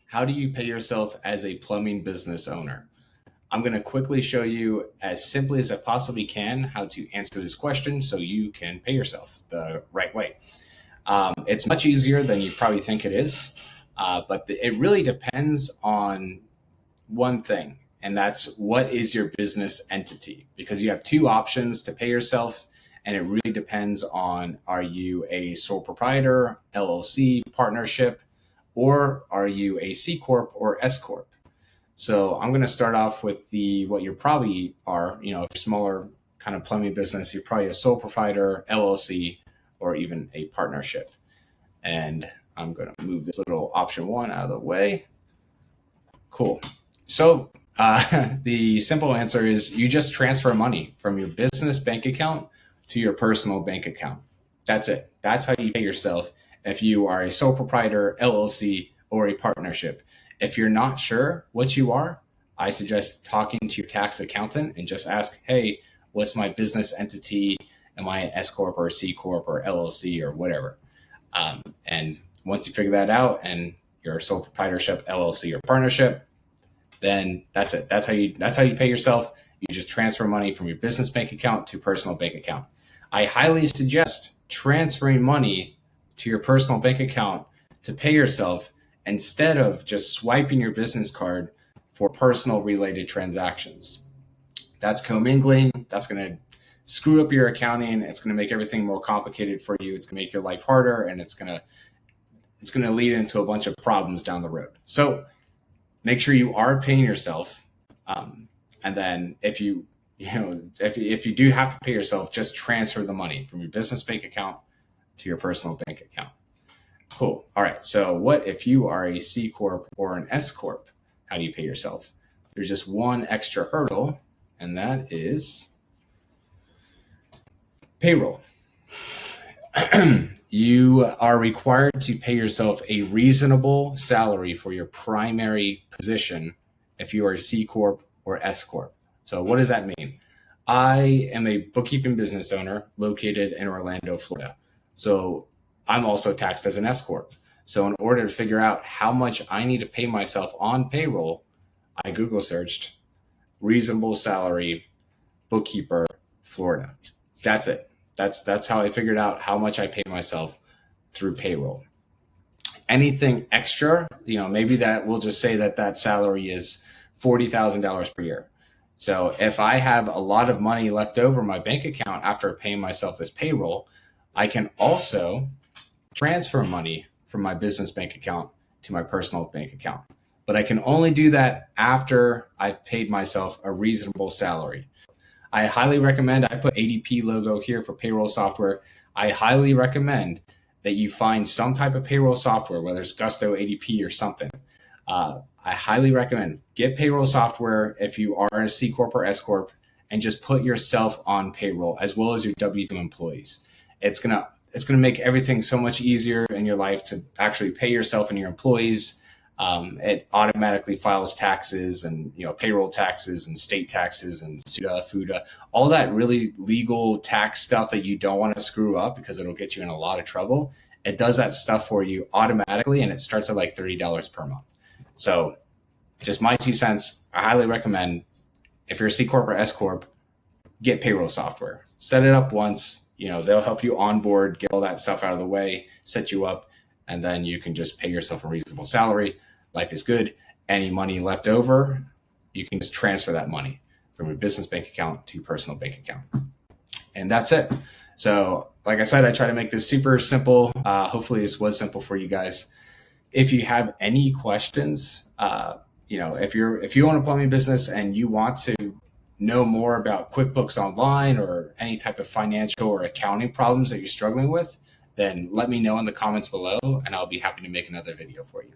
How do you pay yourself as a plumbing business owner? I'm going to quickly show you as simply as I possibly can how to answer this question so you can pay yourself the right way. It's much easier than you probably think it is, but it really depends on one thing, and that's what is your business entity? Because you have two options to pay yourself, and it really depends on, are you a sole proprietor, LLC, partnership, or are you a C Corp or S Corp? So I'm going to start off with what you probably are, if you're smaller kind of plumbing business, you're probably a sole proprietor, LLC, or even a partnership. And I'm going to move this little option one out of the way. Cool. So the simple answer is you just transfer money from your business bank account to your personal bank account. That's it. That's how you pay yourself if you are a sole proprietor, LLC, or a partnership. If you're not sure what you are, I suggest talking to your tax accountant and just ask, hey, what's my business entity? Am I an S Corp or a C Corp or LLC or whatever? And once you figure that out and you're a sole proprietorship, LLC, or partnership, then that's it. That's how you pay yourself. You just transfer money from your business bank account to personal bank account. I highly suggest transferring money to your personal bank account to pay yourself instead of just swiping your business card for personal related transactions. That's commingling. That's going to screw up your accounting. It's going to make everything more complicated for you. It's going to make your life harder, and it's going to lead into a bunch of problems down the road. So make sure you are paying yourself. And then if you do have to pay yourself, just transfer the money from your business bank account to your personal bank account. Cool. All right. So what if you are a C Corp or an S Corp? How do you pay yourself? There's just one extra hurdle, and that is payroll. You are required to pay yourself a reasonable salary for your primary position if you are a C Corp or S Corp. So what does that mean? I am a bookkeeping business owner located in Orlando, Florida. So I'm also taxed as an S Corp. So in order to figure out how much I need to pay myself on payroll, I Google searched reasonable salary bookkeeper Florida. That's it. That's how I figured out how much I pay myself through payroll. Anything extra, maybe that we'll just say that salary is $40,000 per year. So if I have a lot of money left over in my bank account after paying myself this payroll, I can also transfer money from my business bank account to my personal bank account. But I can only do that after I've paid myself a reasonable salary. I highly recommend, I put ADP logo here for payroll software. I highly recommend that you find some type of payroll software, whether it's Gusto, ADP, or something. I highly recommend get payroll software if you are a C Corp or S Corp, and just put yourself on payroll as well as your W-2 employees. It's gonna make everything so much easier in your life to actually pay yourself and your employees. It automatically files taxes and payroll taxes and state taxes and SUDA, FUDA, all that really legal tax stuff that you don't want to screw up because it'll get you in a lot of trouble. It does that stuff for you automatically, and it starts at like $30 per month. So just my 2 cents, I highly recommend if you're a C Corp or S Corp, get payroll software. Set it up once, they'll help you onboard, get all that stuff out of the way, set you up, and then you can just pay yourself a reasonable salary. Life is good. Any money left over, you can just transfer that money from your business bank account to your personal bank account. And that's it. So like I said, I try to make this super simple. Hopefully this was simple for you guys. If you have any questions, if you own a plumbing business and you want to know more about QuickBooks Online or any type of financial or accounting problems that you're struggling with, then let me know in the comments below, and I'll be happy to make another video for you.